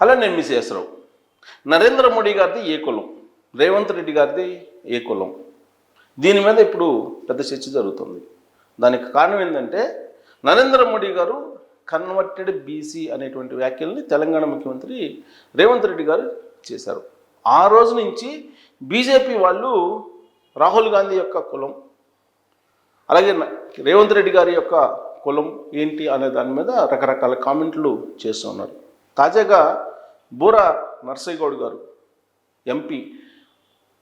అలా నేను మిస్ నరేంద్ర మోడీ గారిది ఏ కులం, రేవంత్ రెడ్డి గారిది ఏ కులం, దీని మీద ఇప్పుడు పెద్ద చర్చ జరుగుతుంది. దానికి కారణం ఏంటంటే నరేంద్ర మోడీ గారు కన్వర్టెడ్ బీసీ అనేటువంటి వ్యాఖ్యల్ని తెలంగాణ ముఖ్యమంత్రి రేవంత్ రెడ్డి గారు చేశారు. ఆ రోజు నుంచి బీజేపీ వాళ్ళు రాహుల్ గాంధీ యొక్క కులం, అలాగే రేవంత్ రెడ్డి గారి యొక్క కులం ఏంటి అనే దాని మీద రకరకాల కామెంట్లు చేస్తున్నారు. తాజాగా బూరా నర్సయ్య గౌడ్ గారు ఎంపీ,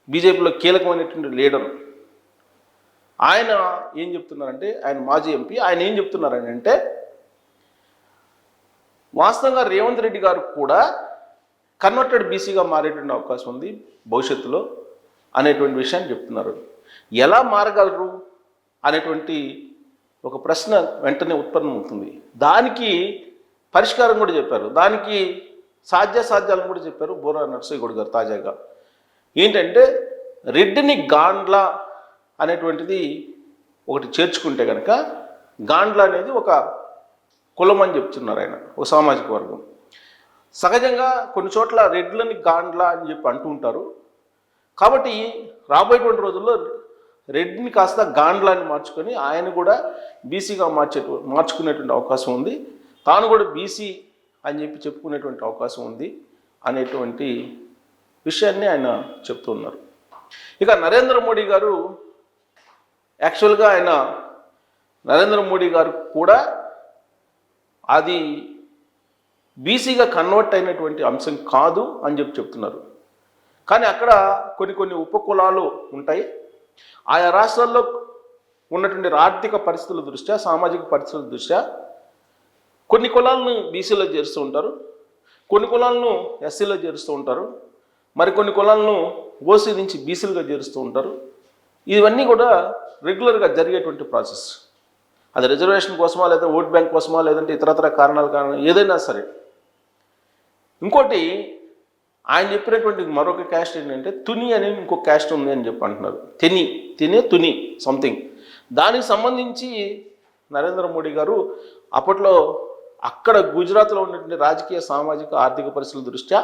బీజేపీలో కీలకమైనటువంటి లీడర్, ఆయన ఏం చెప్తున్నారంటే, ఆయన మాజీ ఎంపీ, ఆయన ఏం చెప్తున్నారని అంటే వాస్తవంగా రేవంత్ రెడ్డి గారు కూడా కన్వర్టెడ్ బీసీగా మారేటువంటి అవకాశం ఉంది భవిష్యత్తులో అనేటువంటి విషయాన్ని చెప్తున్నారు. ఎలా మారగలరు అనేటువంటి ఒక ప్రశ్న వెంటనే ఉత్పన్నమవుతుంది. దానికి పరిష్కారం కూడా చెప్పారు, దానికి సాధ్యాసాధ్యాలను కూడా చెప్పారు బూరా నర్సయ్య గౌడ్ గారు తాజాగా. ఏంటంటే రెడ్డిని గాండ్ల అనేటువంటిది ఒకటి చేర్చుకుంటే కనుక, గాండ్ల అనేది ఒక కులం అని చెప్తున్నారు ఆయన, ఒక సామాజిక వర్గం. సహజంగా కొన్ని చోట్ల రెడ్లని గాండ్ల అని చెప్పి అంటూ ఉంటారు. కాబట్టి రాబోయేటువంటి రోజుల్లో రెడ్డిని కాస్త గాండ్లాని మార్చుకొని ఆయన కూడా బీసీగా మార్చుకునేటువంటి అవకాశం ఉంది, తాను కూడా బీసీ అని చెప్పి చెప్పుకునేటువంటి అవకాశం ఉంది అనేటువంటి విషయాన్ని ఆయన చెప్తూ ఉన్నారు. ఇక నరేంద్ర మోడీ గారు యాక్చువల్గా నరేంద్ర మోడీ గారు కూడా అది బీసీగా కన్వర్ట్ అయినటువంటి అంశం కాదు అని చెప్తున్నారు. కానీ అక్కడ కొన్ని ఉపకులాలు ఉంటాయి. ఆయా రాష్ట్రాల్లో ఉన్నటువంటి ఆర్థిక పరిస్థితుల దృష్ట్యా, సామాజిక పరిస్థితుల దృష్ట్యా కొన్ని కులాలను బీసీలో చేరుస్తూ ఉంటారు, కొన్ని కులాలను ఎస్సీలో చేరుస్తూ ఉంటారు, మరికొన్ని కులాలను ఓసీ నుంచి బీసీలుగా చేరుస్తూ ఉంటారు. ఇవన్నీ కూడా రెగ్యులర్గా జరిగేటువంటి ప్రాసెస్. అది రిజర్వేషన్ కోసమా, లేదా ఓట్ బ్యాంక్ కోసమా, లేదంటే ఇతరతర కారణాలు ఏదైనా సరే. ఇంకోటి ఆయన చెప్పినటువంటి మరొక క్యాస్ట్ ఏంటంటే తుని అని ఇంకొక క్యాస్ట్ ఉంది అని చెప్పి అంటున్నారు. తుని సంథింగ్. దానికి సంబంధించి నరేంద్ర మోడీ గారు అప్పట్లో అక్కడ గుజరాత్లో ఉన్నటువంటి రాజకీయ, సామాజిక, ఆర్థిక పరిస్థితుల దృష్ట్యా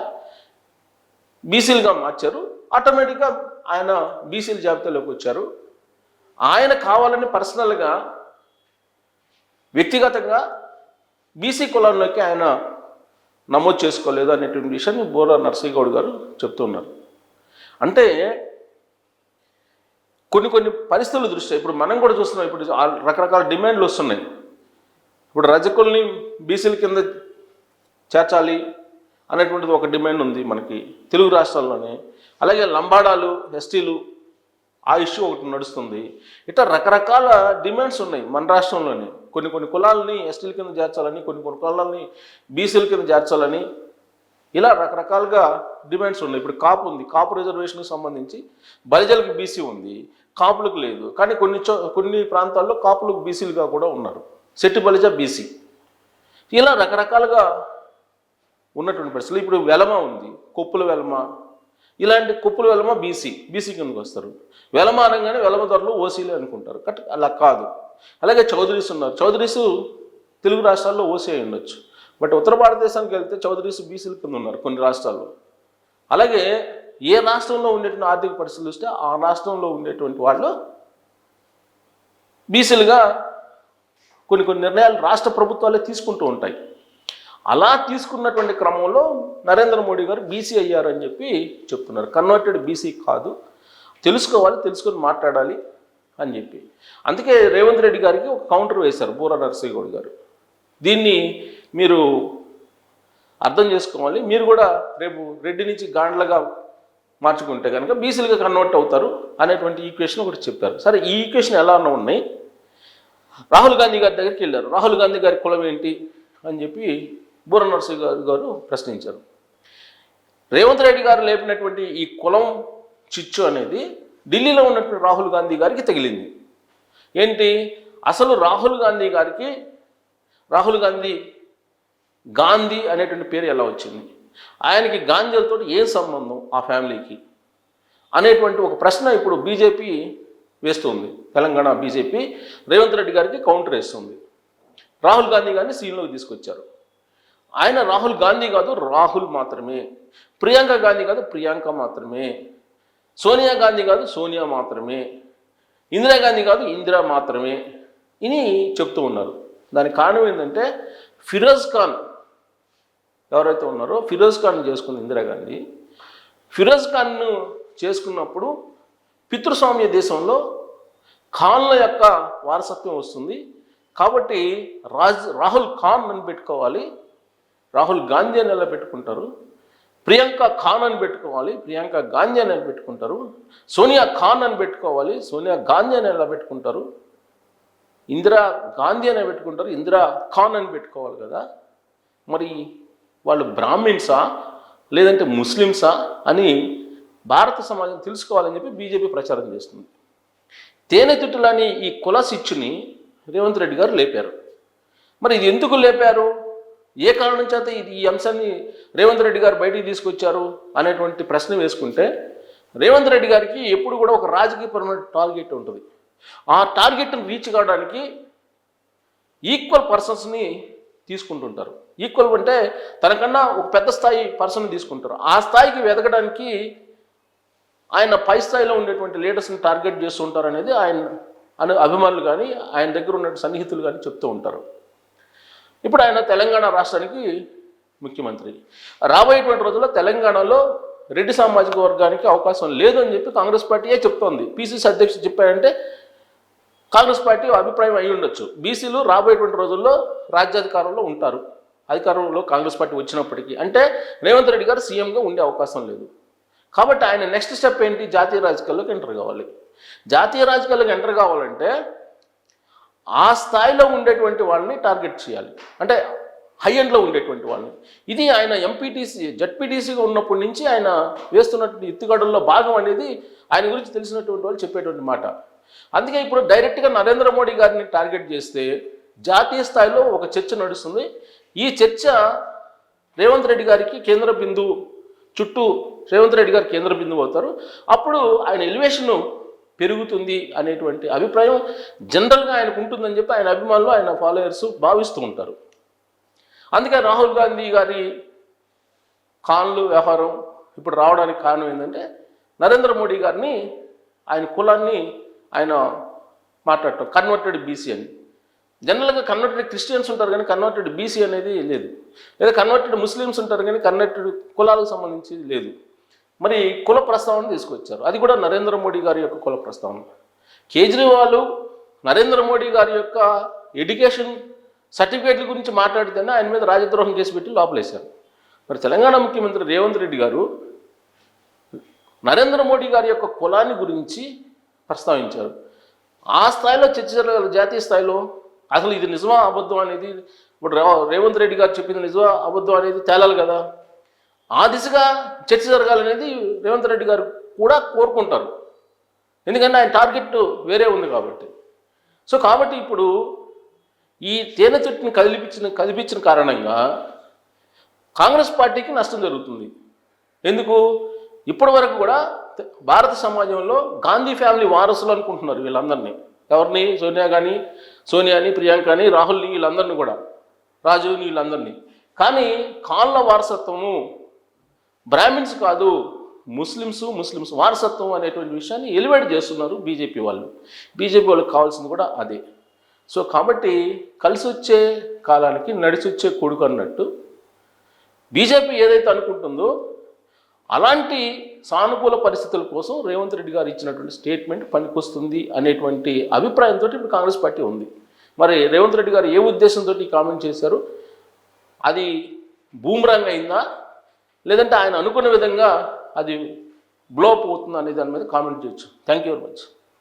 బీసీలుగా మార్చారు. ఆటోమేటిక్గా ఆయన బీసీల జాబితాలోకి వచ్చారు. ఆయన కావాలని పర్సనల్గా, వ్యక్తిగతంగా బీసీ కులంలోకి ఆయన నమోదు చేసుకోలేదు అనేటువంటి విషయాన్ని బూరా నర్సయ్య గౌడ్ గారు చెప్తున్నారు. అంటే కొన్ని పరిస్థితుల దృష్ట్యా ఇప్పుడు మనం కూడా చూస్తున్నాం. ఇప్పుడు రకరకాల డిమాండ్లు వస్తున్నాయి. ఇప్పుడు రజకుల్ని బీసీల కింద చేర్చాలి అనేటువంటిది ఒక డిమాండ్ ఉంది మనకి తెలుగు రాష్ట్రాల్లోనే. అలాగే లంబాడాలు, ఎస్టీలు, ఆ ఇష్యూ ఒకటి నడుస్తుంది. ఇట్లా రకరకాల డిమాండ్స్ ఉన్నాయి మన రాష్ట్రంలోనే. కొన్ని కులాలని ఎస్టీల కింద చేర్చాలని, కొన్ని కులాలని బీసీల కింద చేర్చాలని, ఇలా రకరకాలుగా డిమాండ్స్ ఉన్నాయి. ఇప్పుడు కాపు ఉంది, కాపు రిజర్వేషన్కి సంబంధించి బలిజలకు బీసీ ఉంది, కాపులకు లేదు. కానీ కొన్ని ప్రాంతాల్లో కాపులకు బీసీలుగా కూడా ఉన్నారు, సెట్టి బలిజ బీసీ. ఇలా రకరకాలుగా ఉన్నటువంటి పరిస్థితులు. ఇప్పుడు వెలమ ఉంది, కొప్పుల వెలమ, ఇలాంటి కొప్పుల వెలమ బీసీ కిందకు వస్తారు. వెలమ అనగానే వెలమ ధరలు ఓసీలే అనుకుంటారు. అలా కాదు. అలాగే చౌదరీస్ ఉన్నారు. చౌదరీస్ తెలుగు రాష్ట్రాల్లో ఓసీ అయి ఉండొచ్చు, బట్ ఉత్తర భారతదేశానికి వెళ్తే చౌదరీస్ బీసీల కింద ఉన్నారు కొన్ని రాష్ట్రాల్లో. అలాగే ఏ రాష్ట్రంలో ఉండేటువంటి ఆర్థిక పరిస్థితులు వస్తే ఆ రాష్ట్రంలో ఉండేటువంటి వాళ్ళు బీసీలుగా కొన్ని నిర్ణయాలు రాష్ట్ర ప్రభుత్వాలే తీసుకుంటూ ఉంటాయి. అలా తీసుకున్నటువంటి క్రమంలో నరేంద్ర మోడీ గారు బీసీ అయ్యారని చెప్పి చెప్తున్నారు. కన్వర్టెడ్ బీసీ కాదు, తెలుసుకొని మాట్లాడాలి అని చెప్పి. అందుకే రేవంత్ రెడ్డి గారికి ఒక కౌంటర్ వేశారు బూరా నర్సయ్య గౌడ్ గారు. దీన్ని మీరు అర్థం చేసుకోవాలి. మీరు కూడా రేపు రెడ్డి నుంచి గాండ్లగా మార్చుకుంటే కనుక బీసీలుగా కన్వర్ట్ అవుతారు అనేటువంటి ఈక్వేషన్ ఒకటి చెప్పారు. సరే, ఈ ఈక్వేషన్ ఎలా ఉన్నాయి? రాహుల్ గాంధీ గారి దగ్గరికి వెళ్ళారు. రాహుల్ గాంధీ గారి కులం ఏంటి అని చెప్పి బూరా నర్సయ్య గారు ప్రశ్నించారు. రేవంత్ రెడ్డి గారు లేపినటువంటి ఈ కులం చిచ్చు అనేది ఢిల్లీలో ఉన్నటువంటి రాహుల్ గాంధీ గారికి తగిలింది. ఏంటి అసలు రాహుల్ గాంధీ అనేటువంటి పేరు ఎలా వచ్చింది, ఆయనకి గాంధీలతో ఏం సంబంధం ఆ ఫ్యామిలీకి అనేటువంటి ఒక ప్రశ్న ఇప్పుడు బీజేపీ వేస్తుంది. తెలంగాణ బీజేపీ రేవంత్ రెడ్డి గారికి కౌంటర్ వేస్తుంది. రాహుల్ గాంధీ గారిని సీన్లోకి తీసుకొచ్చారు. ఆయన రాహుల్ గాంధీ కాదు, రాహుల్ మాత్రమే. ప్రియాంక గాంధీ కాదు, ప్రియాంక మాత్రమే. సోనియా గాంధీ కాదు, సోనియా మాత్రమే. ఇందిరాగాంధీ కాదు, ఇందిరా మాత్రమే అని చెప్తూ ఉన్నారు. దానికి కారణం ఏంటంటే ఫిరోజ్ ఖాన్ ఎవరైతే ఉన్నారో, ఫిరోజ్ ఖాన్ చేసుకుంది ఇందిరాగాంధీ. ఫిరోజ్ ఖాన్ను చేసుకున్నప్పుడు పితృస్వామ్య దేశంలో ఖాన్ల యొక్క వారసత్వం వస్తుంది. కాబట్టి రాహుల్ ఖాన్ అని పెట్టుకోవాలి, రాహుల్ గాంధీ అని ఎలా పెట్టుకుంటారు. ప్రియాంక ఖాన్ అని పెట్టుకోవాలి, ప్రియాంక గాంధీ అని పెట్టుకుంటారు. సోనియా ఖాన్ అని పెట్టుకోవాలి, సోనియా గాంధీ అని ఎలా పెట్టుకుంటారు. ఇందిరా గాంధీ అని పెట్టుకుంటారు, ఇందిరా ఖాన్ అని పెట్టుకోవాలి కదా. మరి వాళ్ళు బ్రాహ్మిన్సా లేదంటే ముస్లిమ్సా అని భారత సమాజం తెలుసుకోవాలని చెప్పి బీజేపీ ప్రచారం చేస్తుంది. తేనెతిట్టులని ఈ కుల సిచ్చుని రేవంత్ రెడ్డి గారు లేపారు. మరి ఇది ఎందుకు లేపారు, ఏ కారణం చేత ఈ అంశాన్ని రేవంత్ రెడ్డి గారు బయటికి తీసుకొచ్చారు అనేటువంటి ప్రశ్న వేసుకుంటే, రేవంత్ రెడ్డి గారికి ఎప్పుడు కూడా ఒక రాజకీయపరమైన టార్గెట్ ఉంటుంది. ఆ టార్గెట్ని రీచ్ కావడానికి ఈక్వల్ పర్సన్స్ని తీసుకుంటుంటారు. ఈక్వల్ అంటే తనకన్నా ఒక పెద్ద స్థాయి పర్సన్ తీసుకుంటారు. ఆ స్థాయికి వెతకడానికి ఆయన పై స్థాయిలో ఉండేటువంటి లీడర్స్ని టార్గెట్ చేస్తూ ఉంటారు అనేది ఆయన అభిమానులు కానీ ఆయన దగ్గర ఉన్న సన్నిహితులు కానీ చెప్తూ ఉంటారు. ఇప్పుడు ఆయన తెలంగాణ రాష్ట్రానికి ముఖ్యమంత్రి. రాబోయేటువంటి రోజుల్లో తెలంగాణలో రెడ్డి సామాజిక వర్గానికి అవకాశం లేదు అని చెప్పి కాంగ్రెస్ పార్టీయే చెప్తోంది. పిసిసి అధ్యక్షుడు చెప్పారంటే కాంగ్రెస్ పార్టీ అభిప్రాయం అయి ఉండొచ్చు. బీసీలు రాబోయేటువంటి రోజుల్లో రాజ్యాధికారంలో ఉంటారు, అధికారంలో కాంగ్రెస్ పార్టీ వచ్చినప్పటికీ. అంటే రేవంత్ రెడ్డి గారు సీఎంగా ఉండే అవకాశం లేదు. కాబట్టి ఆయన నెక్స్ట్ స్టెప్ ఏంటి, జాతీయ రాజకీయాల్లోకి ఎంటర్ కావాలి. జాతీయ రాజకీయాల్లోకి ఎంటర్ కావాలంటే ఆ స్థాయిలో ఉండేటువంటి వాళ్ళని టార్గెట్ చేయాలి, అంటే హై ఎండ్లో ఉండేటువంటి వాళ్ళని. ఇది ఆయన ఎంపీటీసీ జడ్పీటీసీగా ఉన్నప్పటి నుంచి ఆయన వేస్తున్నటువంటి ఎత్తుగడల్లో భాగం అనేది ఆయన గురించి తెలిసినటువంటి వాళ్ళు చెప్పేటువంటి మాట. అందుకే ఇప్పుడు డైరెక్ట్గా నరేంద్ర మోడీ గారిని టార్గెట్ చేస్తే జాతీయ స్థాయిలో ఒక చర్చ నడుస్తుంది. ఈ చర్చ రేవంత్ రెడ్డి గారికి కేంద్ర బిందువు చుట్టూ రేవంత్ రెడ్డి గారు కేంద్ర బిందువు అవుతారు. అప్పుడు ఆయన ఎలివేషన్ పెరుగుతుంది అనేటువంటి అభిప్రాయం జనరల్గా ఆయనకు ఉంటుందని చెప్పి ఆయన అభిమానులు, ఆయన ఫాలోయర్స్ భావిస్తూ ఉంటారు. అందుకే రాహుల్ గాంధీ గారి ఖాన్లు వ్యవహారం ఇప్పుడు రావడానికి కారణం ఏంటంటే నరేంద్ర మోడీ గారిని, ఆయన కులాన్ని ఆయన మాట్లాడటం కన్వర్టెడ్ బీసీ అని. జనరల్గా కన్వర్టెడ్ క్రిస్టియన్స్ ఉంటారు కానీ కన్వర్టెడ్ బీసీ అనేది లేదు, లేదా కన్వర్టెడ్ ముస్లిమ్స్ ఉంటారు కానీ కన్వర్టెడ్ కులాలకు సంబంధించి లేదు. మరి కుల ప్రస్తావన తీసుకొచ్చారు, అది కూడా నరేంద్ర మోడీ గారి యొక్క కుల ప్రస్తావన. కేజ్రీవాల్ నరేంద్ర మోడీ గారి యొక్క ఎడ్యుకేషన్ సర్టిఫికేట్ల గురించి మాట్లాడితేనే ఆయన మీద రాజద్రోహం కేసు పెట్టి లోపలేశారు. మరి తెలంగాణ ముఖ్యమంత్రి రేవంత్ రెడ్డి గారు నరేంద్ర మోడీ గారి యొక్క కులాన్ని గురించి ప్రస్తావించారు. ఆ స్థాయిలో చర్చ జరగాలి. జాతీయ స్థాయిలో అసలు ఇది నిజమా అబద్ధం అనేది ఇప్పుడు రేవంత్ రెడ్డి గారు చెప్పింది నిజమా అబద్ధం అనేది తేలాలి కదా. ఆ దిశగా చర్చ జరగాలనేది రేవంత్ రెడ్డి గారు కూడా కోరుకుంటారు, ఎందుకంటే ఆయన టార్గెట్ వేరే ఉంది కాబట్టి. సో కాబట్టి ఇప్పుడు ఈ తేనె చెట్టుని కదిపించిన కారణంగా కాంగ్రెస్ పార్టీకి నష్టం జరుగుతుంది. ఎందుకు, ఇప్పటి వరకు కూడా భారత సమాజంలో గాంధీ ఫ్యామిలీ వారసులు అనుకుంటున్నారు వీళ్ళందరినీ. ఎవరిని, సోనియాని, ప్రియాంకని, రాహుల్ని, వీళ్ళందరినీ కూడా, రాజుని, వీళ్ళందరినీ. కానీ ఖాన్ల వారసత్వము బ్రాహ్మిన్స్ కాదు, ముస్లిమ్స్ వారసత్వం అనేటువంటి విషయాన్ని ఎలివేట్ చేస్తున్నారు బీజేపీ వాళ్ళు. బీజేపీ వాళ్ళకి కావాల్సింది కూడా అదే. సో కాబట్టి కలిసి వచ్చే కాలానికి నడిచి వచ్చే కొడుకు అన్నట్టు బీజేపీ ఏదైతే అనుకుంటుందో అలాంటి సానుకూల పరిస్థితుల కోసం రేవంత్ రెడ్డి గారు ఇచ్చినటువంటి స్టేట్మెంట్ పనికొస్తుంది అనేటువంటి అభిప్రాయంతో ఇప్పుడు కాంగ్రెస్ పార్టీ ఉంది. మరి రేవంత్ రెడ్డి గారు ఏ ఉద్దేశంతో ఈ కామెంట్ చేశారు, అది బూమరాంగ్ అయిందా లేదంటే ఆయన అనుకున్న విధంగా అది బ్లో అప్ అవుతుందా అనే దాని మీద కామెంట్ చేయొచ్చు. Thank you very much.